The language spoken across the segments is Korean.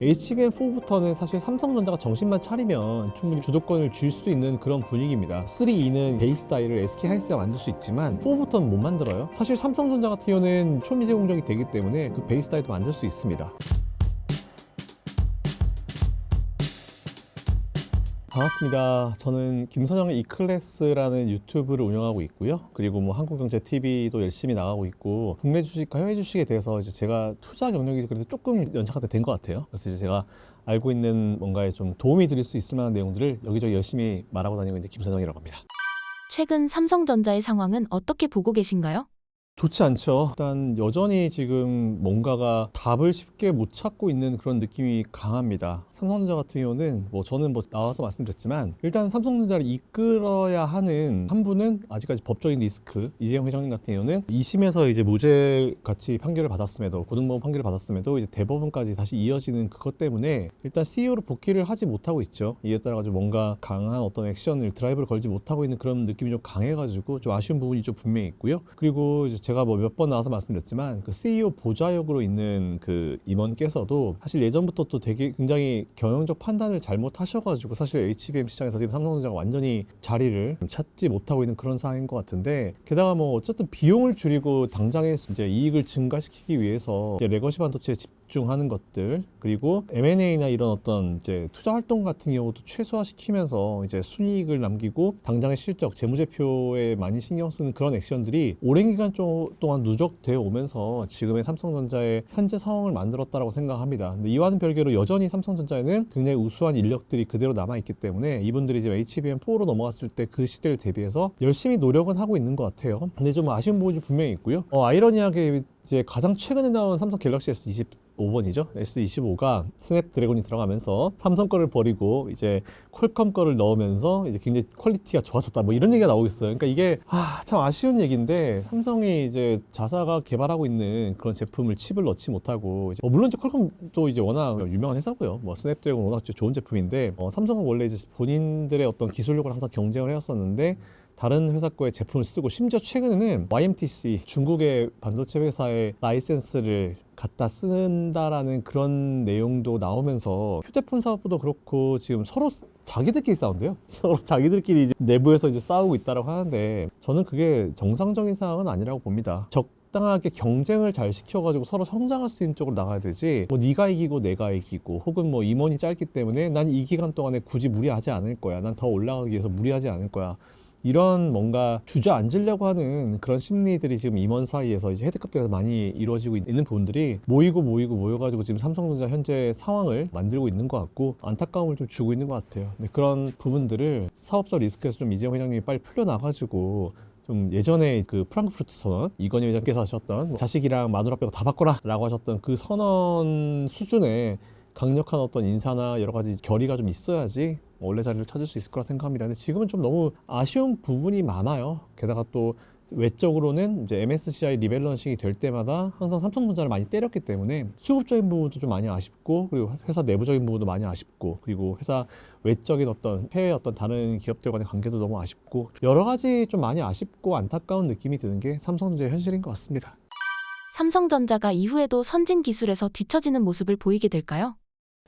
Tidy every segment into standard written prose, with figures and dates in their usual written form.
HBM4부터는 사실 삼성전자가 정신만 차리면 충분히 주도권을 쥘 수 있는 그런 분위기입니다. 3E는 베이스 다이를 SK하이닉스가 만들 수 있지만 4부터는 못 만들어요. 사실 삼성전자 같은 경우는 초미세공정이 되기 때문에 그 베이스 다이도 만들 수 있습니다. 반갑습니다. 저는 김선영의 이클래스라는 유튜브를 운영하고 있고요. 그리고 뭐 한국경제TV도 열심히 나가고 있고, 국내 주식과 해외 주식에 대해서 이제 제가 투자 경력이 그래도 조금 연차가 된 것 같아요. 그래서 이제 제가 알고 있는 뭔가에 좀 도움이 드릴 수 있을 만한 내용들을 여기저기 열심히 말하고 다니고 있는 김선영이라고 합니다. 최근 삼성전자의 상황은 어떻게 보고 계신가요? 좋지 않죠. 일단 여전히 지금 뭔가가 답을 쉽게 못 찾고 있는 그런 느낌이 강합니다. 삼성전자 같은 경우는 뭐 저는 뭐 나와서 말씀드렸지만, 일단 삼성전자를 이끌어야 하는 한 분은 아직까지 법적인 리스크, 이재용 회장님 같은 경우는 2심에서 이제 무죄 같이 판결을 받았음에도, 고등법원 판결을 받았음에도 이제 대법원까지 다시 이어지는 그것 때문에 일단 CEO로 복귀를 하지 못하고 있죠. 이에 따라 가지고 뭔가 강한 어떤 액션을, 드라이브를 걸지 못하고 있는 그런 느낌이 좀 강해가지고 좀 아쉬운 부분이 좀 분명히 있고요. 그리고 이제 제가 뭐 몇 번 나와서 말씀드렸지만, 그 CEO 보좌역으로 있는 그 임원께서도 사실 예전부터 또 되게 굉장히 경영적 판단을 잘못하셔가지고 사실 HBM 시장에서 지금 삼성전자가 완전히 자리를 찾지 못하고 있는 그런 상황인 것 같은데, 게다가 뭐 어쨌든 비용을 줄이고 당장의 이제 이익을 증가시키기 위해서 이제 레거시 반도체에 집중하는 것들, 그리고 M&A나 이런 어떤 이제 투자 활동 같은 경우도 최소화시키면서 이제 순이익을 남기고 당장의 실적, 재무제표에 많이 신경 쓰는 그런 액션들이 오랜 기간 동안 누적되어 오면서 지금의 삼성전자의 현재 상황을 만들었다고 생각합니다. 근데 이와는 별개로 여전히 삼성전자에는 굉장히 우수한 인력들이 그대로 남아있기 때문에 이분들이 지금 HBM4로 넘어갔을 때 그 시대를 대비해서 열심히 노력은 하고 있는 것 같아요. 근데 좀 아쉬운 부분이 분명히 있고요. 아이러니하게 이제 가장 최근에 나온 삼성 갤럭시 S25번이죠. S25가 스냅드래곤이 들어가면서 삼성 거를 버리고 이제 퀄컴 거를 넣으면서 이제 굉장히 퀄리티가 좋아졌다, 뭐 이런 얘기가 나오고 있어요. 그러니까 이게 참 아쉬운 얘기인데, 삼성이 이제 자사가 개발하고 있는 그런 제품을 칩을 넣지 못하고 이제 물론 이제 퀄컴도 이제 워낙 유명한 회사고요. 뭐 스냅드래곤 워낙 좋은 제품인데, 삼성은 원래 이제 본인들의 어떤 기술력을 항상 경쟁을 해왔었는데 다른 회사 거의 제품을 쓰고, 심지어 최근에는 YMTC, 중국의 반도체 회사의 라이센스를 갖다 쓴다라는 그런 내용도 나오면서 휴대폰 사업부도 그렇고 지금 서로 자기들끼리 싸운대요. 서로 자기들끼리 이제 내부에서 이제 싸우고 있다라고 하는데, 저는 그게 정상적인 상황은 아니라고 봅니다. 적당하게 경쟁을 잘 시켜가지고 서로 성장할 수 있는 쪽으로 나가야 되지, 뭐 네가 이기고 내가 이기고, 혹은 뭐 임원이 짧기 때문에 난 이 기간 동안에 굳이 무리하지 않을 거야, 난 더 올라가기 위해서 무리하지 않을 거야, 이런 뭔가 주저앉으려고 하는 그런 심리들이 지금 임원 사이에서 이제 헤드급대에서 많이 이루어지고 있는 부분들이 모여가지고 지금 삼성전자 현재 상황을 만들고 있는 것 같고, 안타까움을 좀 주고 있는 것 같아요. 근데 그런 부분들을 사업적 리스크에서 좀 이재용 회장님이 빨리 풀려나가지고, 좀 예전에 그 프랑크푸르트 선언, 이건희 회장께서 하셨던 자식이랑 마누라 빼고 다 바꿔라 라고 하셨던 그 선언 수준의 강력한 어떤 인사나 여러 가지 결의가 좀 있어야지 원래 자리를 찾을 수 있을 거라 생각합니다. 근데 지금은 좀 너무 아쉬운 부분이 많아요. 게다가 또 외적으로는 이제 MSCI 리밸런싱이 될 때마다 항상 삼성전자를 많이 때렸기 때문에 수급적인 부분도 좀 많이 아쉽고, 그리고 회사 내부적인 부분도 많이 아쉽고, 그리고 회사 외적인 어떤 해외 어떤 다른 기업들과의 관계도 너무 아쉽고, 여러 가지 좀 많이 아쉽고 안타까운 느낌이 드는 게 삼성전자의 현실인 것 같습니다. 삼성전자가 이후에도 선진 기술에서 뒤처지는 모습을 보이게 될까요?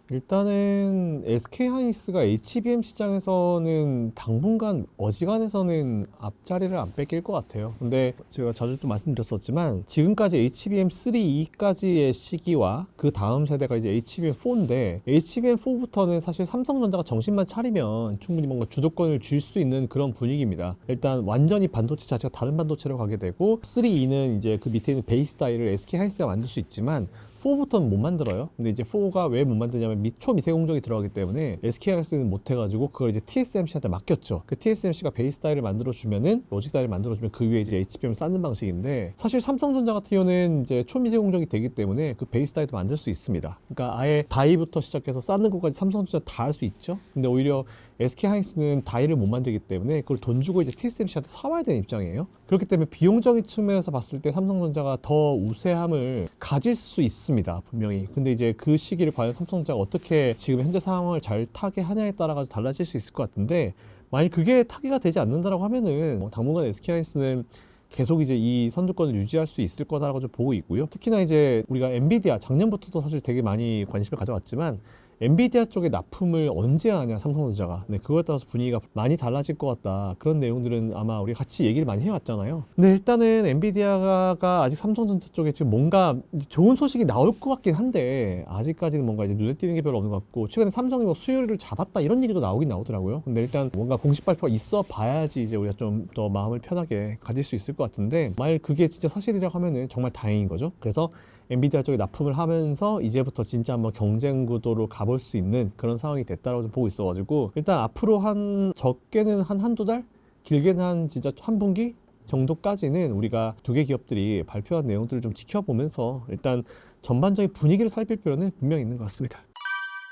일단은 SK하이닉스가 HBM 시장에서는 당분간 어지간해서는 앞자리를 안 뺏길 것 같아요. 근데 제가 자주 또 말씀드렸었지만, 지금까지 HBM3E까지의 시기와 그 다음 세대가 이제 HBM4인데, HBM4부터는 사실 삼성전자가 정신만 차리면 충분히 뭔가 주도권을 쥘 수 있는 그런 분위기입니다. 일단 완전히 반도체 자체가 다른 반도체로 가게 되고, 3E는 이제 그 밑에 있는 베이스 다이를 SK하이닉스가 만들 수 있지만 4부터는 못 만들어요. 근데 이제 4가 왜 못 만드냐면 초미세 공정이 들어가기 때문에 SK하이닉스는 못 해가지고 그걸 이제 TSMC한테 맡겼죠. 그 TSMC가 베이스 다이를 만들어주면은, 로직 다이를 만들어주면 그 위에 이제 HBM을 쌓는 방식인데, 사실 삼성전자 같은 경우는 이제 초미세 공정이 되기 때문에 그 베이스 다이도 만들 수 있습니다. 그러니까 아예 다이부터 시작해서 쌓는 것까지 삼성전자 다 할 수 있죠. 근데 오히려 SK하이닉스는 다이를 못 만들기 때문에 그걸 돈 주고 이제 TSMC한테 사와야 되는 입장이에요. 그렇기 때문에 비용적인 측면에서 봤을 때 삼성전자가 더 우세함을 가질 수 있습니다, 분명히. 근데 이제 그 시기를 과연 삼성전자가 어떻게 지금 현재 상황을 잘 타게 하냐에 따라 달라질 수 있을 것 같은데, 만약 그게 타개가 되지 않는다라고 하면은 당분간 SK하이닉스는 계속 이제 이 선두권을 유지할 수 있을 거다라고 좀 보고 있고요. 특히나 이제 우리가 엔비디아 작년부터도 사실 되게 많이 관심을 가져왔지만 엔비디아 쪽에 납품을 언제 하냐 삼성전자가. 네, 그거에 따라서 분위기가 많이 달라질 것 같다. 그런 내용들은 아마 우리 같이 얘기를 많이 해왔잖아요. 근데 일단은 엔비디아가 아직 삼성전자 쪽에 지금 뭔가 좋은 소식이 나올 것 같긴 한데 아직까지는 뭔가 이제 눈에 띄는 게 별로 없는 것 같고, 최근에 삼성이 뭐 수요를 잡았다 이런 얘기도 나오긴 나오더라고요. 근데 일단 뭔가 공식 발표가 있어 봐야지 이제 우리가 좀 더 마음을 편하게 가질 수 있을 것 같은데, 만약 그게 진짜 사실이라고 하면은 정말 다행인 거죠. 그래서 엔비디아 쪽에 납품을 하면서 이제부터 진짜 한번 경쟁 구도로 가볼 수 있는 그런 상황이 됐다고 좀 보고 있어가지고, 일단 앞으로 한 적게는 한두 달, 길게는 한 진짜 한 분기 정도까지는 우리가 두 개 기업들이 발표한 내용들을 좀 지켜보면서 일단 전반적인 분위기를 살필 필요는 분명히 있는 것 같습니다.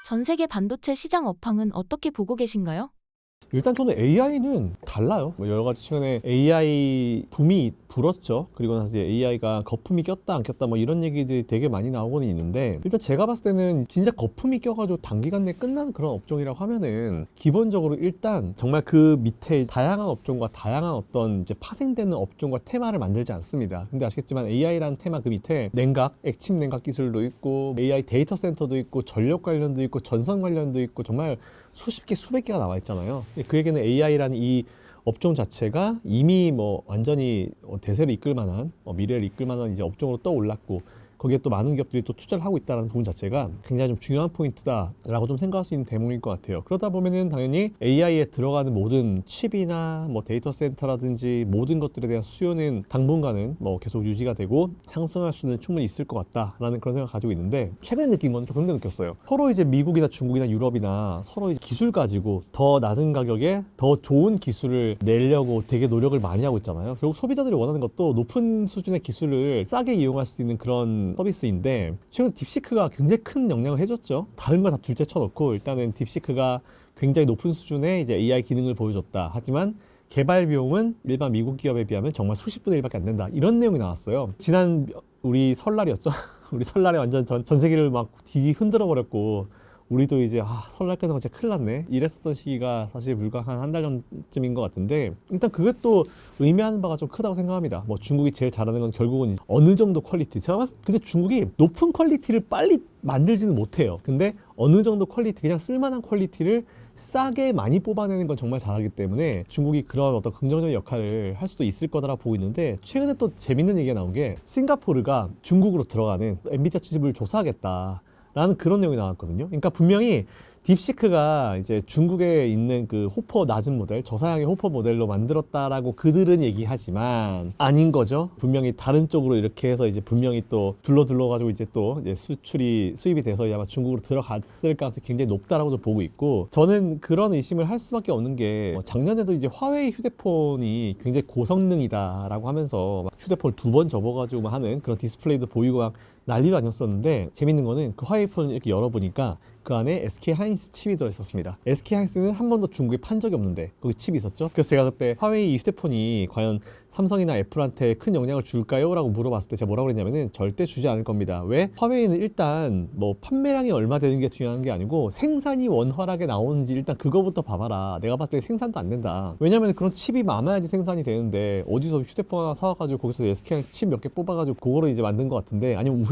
전 세계 반도체 시장 업황은 어떻게 보고 계신가요? 일단 저는 AI는 달라요. 뭐 여러 가지 최근에 AI 붐이 불었죠. 그리고 나서 이제 AI가 거품이 꼈다 안 꼈다 뭐 이런 얘기들이 되게 많이 나오고는 있는데, 일단 제가 봤을 때는 진짜 거품이 껴가지고 단기간 내에 끝나는 그런 업종이라고 하면은 기본적으로 일단 정말 그 밑에 다양한 업종과 다양한 어떤 이제 파생되는 업종과 테마를 만들지 않습니다. 근데 아시겠지만 AI라는 테마 그 밑에 냉각, 액침 냉각 기술도 있고 AI 데이터 센터도 있고 전력 관련도 있고 전선 관련도 있고 정말 수십 개 수백 개가 나와 있잖아요. 그 얘기는 AI라는 이 업종 자체가 이미 뭐 완전히 대세를 이끌 만한 미래를 이끌 만한 이제 업종으로 떠올랐고, 거기에 또 많은 기업들이 또 투자를 하고 있다는 부분 자체가 굉장히 좀 중요한 포인트다라고 좀 생각할 수 있는 대목일 것 같아요. 그러다 보면은 당연히 AI에 들어가는 모든 칩이나 뭐 데이터 센터라든지 모든 것들에 대한 수요는 당분간은 뭐 계속 유지가 되고 상승할 수는 충분히 있을 것 같다라는 그런 생각을 가지고 있는데, 최근에 느낀 건 좀 그런 거 느꼈어요. 서로 이제 미국이나 중국이나 유럽이나 서로 이제 기술 가지고 더 낮은 가격에 더 좋은 기술을 내려고 되게 노력을 많이 하고 있잖아요. 결국 소비자들이 원하는 것도 높은 수준의 기술을 싸게 이용할 수 있는 그런 서비스인데, 최근 딥시크가 굉장히 큰 영향을 해줬죠. 다른 거 다 둘째 쳐놓고 일단은 딥시크가 굉장히 높은 수준의 이제 AI 기능을 보여줬다. 하지만 개발 비용은 일반 미국 기업에 비하면 정말 수십 분의 1밖에 안 된다. 이런 내용이 나왔어요. 지난 우리 설날이었죠. 우리 설날에 완전 전 세계를 막 흔들어 버렸고, 우리도 이제 설날 끝나고 진짜 큰일 났네 이랬었던 시기가 사실 불과 한 달 전쯤인 것 같은데, 일단 그것도 의미하는 바가 좀 크다고 생각합니다. 뭐 중국이 제일 잘하는 건 결국은 어느 정도 퀄리티. 제가 봤을 때 근데 중국이 높은 퀄리티를 빨리 만들지는 못해요. 근데 어느 정도 퀄리티, 그냥 쓸만한 퀄리티를 싸게 많이 뽑아내는 건 정말 잘하기 때문에 중국이 그런 어떤 긍정적인 역할을 할 수도 있을 거다라고 보고 있는데, 최근에 또 재밌는 얘기가 나온 게 싱가포르가 중국으로 들어가는 엔비디아 칩을 조사하겠다 라는 그런 내용이 나왔거든요. 그러니까 분명히 딥시크가 이제 중국에 있는 그 호퍼 낮은 모델, 저사양의 호퍼 모델로 만들었다라고 그들은 얘기하지만 아닌 거죠. 분명히 다른 쪽으로 이렇게 해서 이제 분명히 또 둘러가지고 이제 또 이제 수입이 돼서 아마 중국으로 들어갔을 가능성이 굉장히 높다라고도 보고 있고, 저는 그런 의심을 할 수밖에 없는 게 작년에도 이제 화웨이 휴대폰이 굉장히 고성능이다라고 하면서 휴대폰을 2번 접어가지고 하는 그런 디스플레이도 보이고 막 난리도 아니었었는데, 재밌는 거는 그 화웨이 폰을 이렇게 열어보니까 그 안에 SK 하이닉스 칩이 들어있었습니다. SK 하이닉스는 한 번도 중국에 판 적이 없는데 거기 칩이 있었죠. 그래서 제가 그때 화웨이 휴대폰이 과연 삼성이나 애플한테 큰 영향을 줄까요? 라고 물어봤을 때 제가 뭐라고 그랬냐면은 절대 주지 않을 겁니다. 왜? 화웨이는 일단 뭐 판매량이 얼마 되는 게 중요한 게 아니고 생산이 원활하게 나오는지 일단 그거부터 봐봐라. 내가 봤을 때 생산도 안 된다. 왜냐면 그런 칩이 많아야지 생산이 되는데, 어디서 휴대폰 하나 사와가지고 거기서 SK 하이닉스 칩 몇 개 뽑아가지고 그거를 이제 만든 것 같은데, 아니면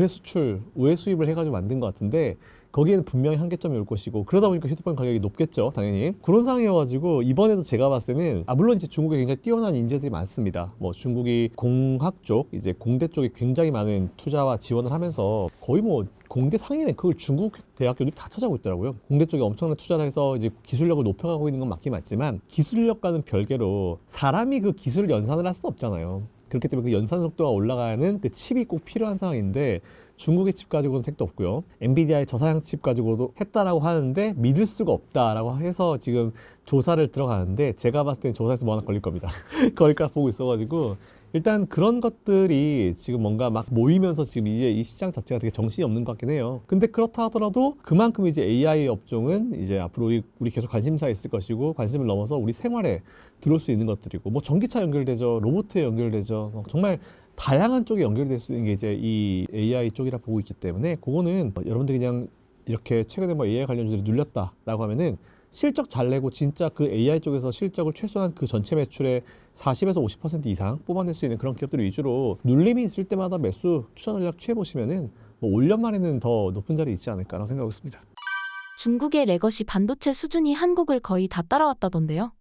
우회 수입을 해가지고 만든 것 같은데, 거기에는 분명히 한계점이 올 것이고, 그러다 보니까 휴대폰 가격이 높겠죠, 당연히. 그런 상황이어가지고 이번에도 제가 봤을 때는 물론 이제 중국에 굉장히 뛰어난 인재들이 많습니다. 뭐 중국이 공학 쪽, 이제 공대 쪽에 굉장히 많은 투자와 지원을 하면서 거의 뭐 공대 상위 랭크를 중국 대학교들이 다 찾아오고 있더라고요. 공대 쪽에 엄청난 투자를 해서 이제 기술력을 높여가고 있는 건 맞긴 맞지만, 기술력과는 별개로 사람이 그 기술을 연산을 할 수는 없잖아요. 그렇기 때문에 그 연산 속도가 올라가는 그 칩이 꼭 필요한 상황인데, 중국의 칩 가지고는 택도 없고요. 엔비디아의 저사양 칩 가지고도 했다라고 하는데 믿을 수가 없다라고 해서 지금 조사를 들어가는데, 제가 봤을 때는 조사에서 뭐 하나 걸릴 겁니다. 걸릴까 보고 있어가지고, 일단 그런 것들이 지금 뭔가 막 모이면서 지금 이제 이 시장 자체가 되게 정신이 없는 것 같긴 해요. 근데 그렇다 하더라도 그만큼 이제 AI 업종은 이제 앞으로 우리 계속 관심사에 있을 것이고, 관심을 넘어서 우리 생활에 들어올 수 있는 것들이고, 뭐 전기차 연결되죠, 로봇에 연결되죠, 정말 다양한 쪽에 연결될 수 있는 게 이제 이 AI 쪽이라 보고 있기 때문에, 그거는 여러분들이 그냥 이렇게 최근에 뭐 AI 관련 주들이 눌렸다라고 하면은 실적 잘 내고 진짜 그 AI 쪽에서 실적을 최소한 그 전체 매출의 40에서 50% 이상 뽑아낼 수 있는 그런 기업들 위주로 눌림이 있을 때마다 매수 투자 전략 취해보시면은 뭐 5년 만에는 더 높은 자리에 있지 않을까라는 생각이 있습니다. 중국의 레거시 반도체 수준이 한국을 거의 다 따라왔다던데요.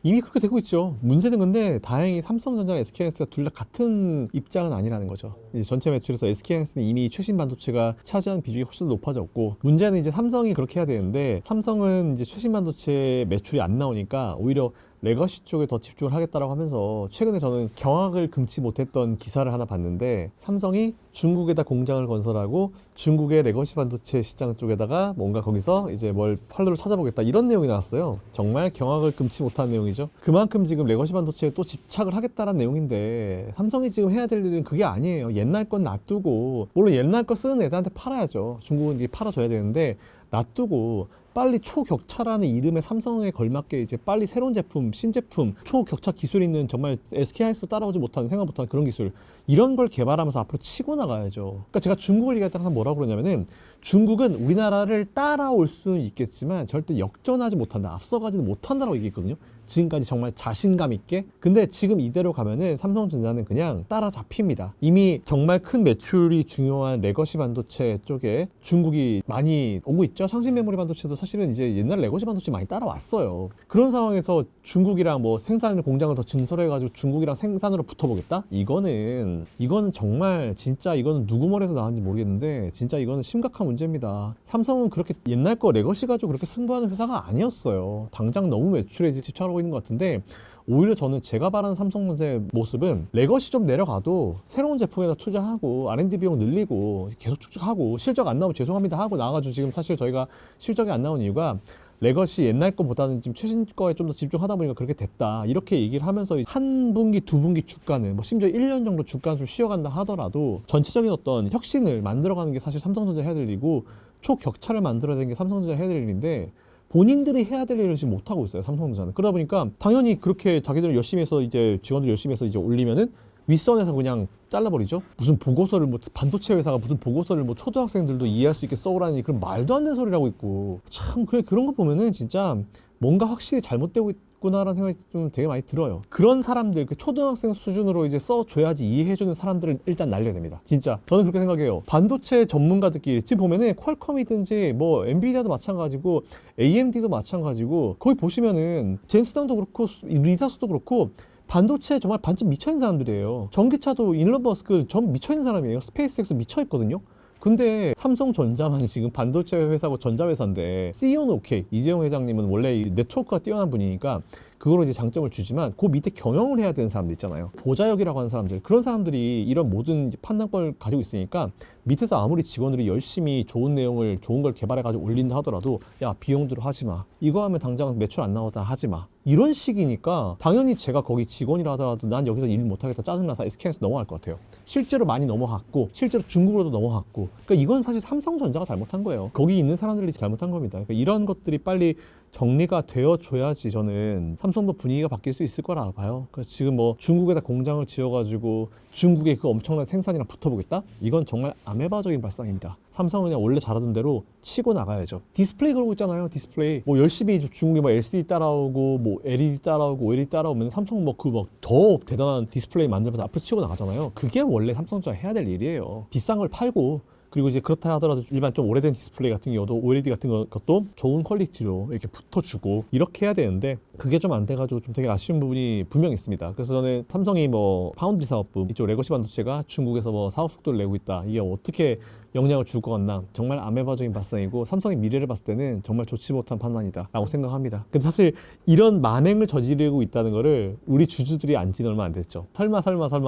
이미 그렇게 되고 있죠. 문제는 근데 다행히 삼성전자랑 SK하이닉스가 둘 다 같은 입장은 아니라는 거죠. 이제 전체 매출에서 SK하이닉스는 이미 최신 반도체가 차지하는 비중이 훨씬 높아졌고, 문제는 이제 삼성이 그렇게 해야 되는데, 삼성은 이제 최신 반도체 매출이 안 나오니까 오히려 레거시 쪽에 더 집중을 하겠다라고 하면서, 최근에 저는 경악을 금치 못했던 기사를 하나 봤는데, 삼성이 중국에다 공장을 건설하고 중국의 레거시 반도체 시장 쪽에다가 뭔가 거기서 이제 뭘 활로를 찾아보겠다, 이런 내용이 나왔어요. 정말 경악을 금치 못한 내용이죠. 그만큼 지금 레거시 반도체에 또 집착을 하겠다는 내용인데, 삼성이 지금 해야 될 일은 그게 아니에요. 옛날 건 놔두고, 물론 옛날 거 쓰는 애들한테 팔아야죠. 중국은 이게 팔아줘야 되는데, 놔두고 빨리 초격차라는 이름의 삼성에 걸맞게 이제 빨리 새로운 제품, 신제품, 초격차 기술 있는, 정말 SK하이닉스도 따라오지 못하는, 생각 못하는 그런 기술, 이런 걸 개발하면서 앞으로 치고 나가야죠. 그러니까 제가 중국을 얘기할 때 항상 뭐라고 그러냐면은, 중국은 우리나라를 따라올 수는 있겠지만 절대 역전하지 못한다, 앞서가지는 못한다라고 얘기했거든요. 지금까지 정말 자신감 있게. 근데 지금 이대로 가면은 삼성전자는 그냥 따라잡힙니다. 이미 정말 큰 매출이 중요한 레거시 반도체 쪽에 중국이 많이 오고 있죠. 상신 메모리 반도체도 사실은 이제 옛날 레거시 반도체 많이 따라왔어요. 그런 상황에서 중국이랑 뭐 생산 공장을 더 증설해가지고 중국이랑 생산으로 붙어보겠다? 이거는 정말 진짜, 이거는 누구 머리에서 나왔는지 모르겠는데 진짜 이거는 심각한 문제입니다. 삼성은 그렇게 옛날 거 레거시 가지고 그렇게 승부하는 회사가 아니었어요. 당장 너무 매출에 집착하고 있는 것 같은데, 오히려 저는 제가 바라는 삼성전자의 모습은 레거시 좀 내려가도 새로운 제품에다 투자하고 R&D 비용 늘리고 계속 축적하고, 실적 안 나오면 죄송합니다 하고 나와가지고, 지금 사실 저희가 실적이 안 나온 이유가 레거시 옛날 거보다는 지금 최신 거에 좀 더 집중하다 보니까 그렇게 됐다, 이렇게 얘기를 하면서 한 분기 두 분기 주가는, 뭐 심지어 1년 정도 주가는 좀 쉬어간다 하더라도 전체적인 어떤 혁신을 만들어가는 게 사실 삼성전자 해야 될 일이고, 초격차를 만들어야 되는 게 삼성전자 해야 될 일인데, 본인들이 해야 될 일을 지금 못하고 있어요, 삼성전자는. 그러다 보니까 당연히 그렇게 자기들 열심히 해서, 이제 직원들 열심히 해서 이제 올리면은 윗선에서 그냥 잘라버리죠. 무슨 보고서를, 뭐 반도체 회사가 무슨 보고서를 뭐 초등학생들도 이해할 수 있게 써오라니, 그런 말도 안 되는 소리라고 있고, 참 그래, 그런 거 보면은 진짜 뭔가 확실히 잘못되고 있구나라는 생각이 좀 되게 많이 들어요. 그런 사람들, 그 초등학생 수준으로 이제 써줘야지 이해해주는 사람들을 일단 날려야 됩니다. 진짜 저는 그렇게 생각해요. 반도체 전문가들끼리 지금 보면은 퀄컴이든지 뭐 엔비디아도 마찬가지고 AMD도 마찬가지고, 거기 보시면은 젠스당도 그렇고 리사스도 그렇고 반도체 정말 반쯤 미쳐있는 사람들이에요. 전기차도 일론 머스크 전 미쳐있는 사람이에요. 스페이스X 미쳐있거든요. 근데 삼성전자만 지금 반도체 회사고 전자회사인데, CEO는 오케이, 이재용 회장님은 원래 이 네트워크가 뛰어난 분이니까 그거로 이제 장점을 주지만, 그 밑에 경영을 해야 되는 사람들 있잖아요. 보좌역이라고 하는 사람들, 그런 사람들이 이런 모든 판단권을 가지고 있으니까 밑에서 아무리 직원들이 열심히 좋은 내용을, 좋은 걸 개발해가지고 올린다 하더라도, 야, 비용대로 하지 마, 이거 하면 당장 매출 안 나오다 하지 마, 이런 식이니까 당연히 제가 거기 직원이라 하더라도 난 여기서 일 못하겠다, 짜증나서 SK에서 넘어갈 것 같아요. 실제로 많이 넘어갔고, 실제로 중국으로도 넘어갔고. 그러니까 이건 사실 삼성전자가 잘못한 거예요. 거기 있는 사람들이 잘못한 겁니다. 그러니까 이런 것들이 빨리 정리가 되어줘야지 저는 삼성도 분위기가 바뀔 수 있을 거라 봐요. 그러니까 지금 뭐 중국에다 공장을 지어가지고 중국의 그 엄청난 생산이랑 붙어보겠다? 이건 정말 아메바적인 발상입니다. 삼성은 그냥 원래 잘하던 대로 치고 나가야죠. 디스플레이 그러고 있잖아요. 디스플레이 뭐 열심히 중국이 뭐 LCD 따라오고 뭐 LED 따라오고 OLED 따라오면 삼성 뭐 그 뭐 더 대단한 디스플레이 만들면서 앞으로 치고 나가잖아요. 그게 원래 삼성전자 해야 될 일이에요. 비싼 걸 팔고, 그리고 이제 그렇다 하더라도 일반 좀 오래된 디스플레이 같은 경우도 OLED 같은 것도 좋은 퀄리티로 이렇게 붙어주고 이렇게 해야 되는데, 그게 좀 안 돼가지고 좀 되게 아쉬운 부분이 분명히 있습니다. 그래서 저는 삼성이 뭐 파운드리 사업부 이쪽 레거시 반도체가 중국에서 뭐 사업 속도를 내고 있다, 이게 어떻게 영향을 줄 것 같나, 정말 아메바적인 발상이고 삼성의 미래를 봤을 때는 정말 좋지 못한 판단이다 라고 생각합니다. 근데 사실 이런 만행을 저지르고 있다는 거를 우리 주주들이 안 진 얼마 안 됐죠. 설마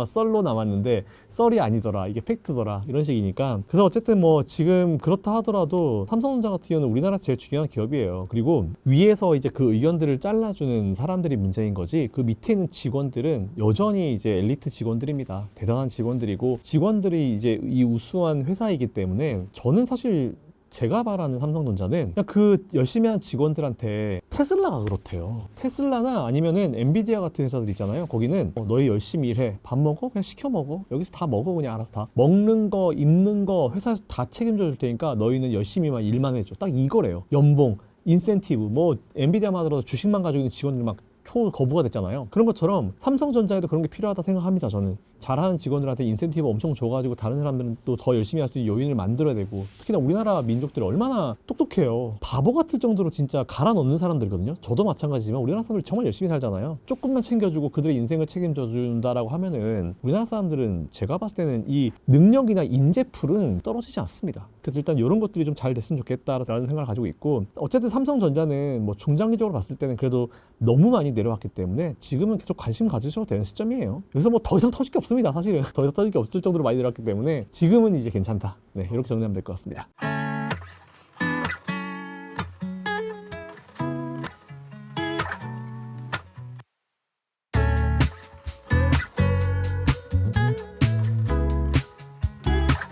썰로 남았는데 썰이 아니더라, 이게 팩트더라, 이런 식이니까. 그래서 어쨌든 뭐 지금 그렇다 하더라도 삼성전자 같은 경우는 우리나라 제일 중요한 기업이에요. 그리고 위에서 이제 그 의견들을 잘라주는 사람들이 문제인 거지, 그 밑에 있는 직원들은 여전히 이제 엘리트 직원들입니다. 대단한 직원들이고, 직원들이 이제 이 우수한 회사이기 때문에 저는 사실 제가 바라는 삼성전자는 그냥 그 열심히 한 직원들한테, 테슬라가 그렇대요. 테슬라나 아니면은 엔비디아 같은 회사들 있잖아요. 거기는 너희 열심히 일해, 밥 먹어? 그냥 시켜 먹어, 여기서 다 먹어, 그냥 알아서 다 먹는 거 입는 거 회사에서 다 책임져 줄 테니까 너희는 열심히만 일만 해줘, 딱 이거래요. 연봉 인센티브, 뭐 엔비디아만 하더라도 주식만 가지고 있는 직원들 막 초거부가 됐잖아요. 그런 것처럼 삼성전자에도 그런 게 필요하다 생각합니다. 저는 잘하는 직원들한테 인센티브 엄청 줘가지고 다른 사람들은 또 더 열심히 할 수 있는 요인을 만들어야 되고, 특히나 우리나라 민족들이 얼마나 똑똑해요. 바보 같을 정도로 진짜 갈아 넣는 사람들이거든요. 저도 마찬가지지만 우리나라 사람들 정말 열심히 살잖아요. 조금만 챙겨주고 그들의 인생을 책임져 준다라고 하면은 우리나라 사람들은 제가 봤을 때는 이 능력이나 인재풀은 떨어지지 않습니다. 그래서 일단 이런 것들이 좀 잘 됐으면 좋겠다라는 생각을 가지고 있고, 어쨌든 삼성전자는 뭐 중장기적으로 봤을 때는 그래도 너무 많이 내려왔기 때문에 지금은 계속 관심 가지셔도 되는 시점이에요. 여기서 뭐 더 이상 터질 게 없습니다. 사실은 더 이상 터질 게 없을 정도로 많이 내려왔기 때문에 지금은 이제 괜찮다. 네, 이렇게 정리하면 될 것 같습니다.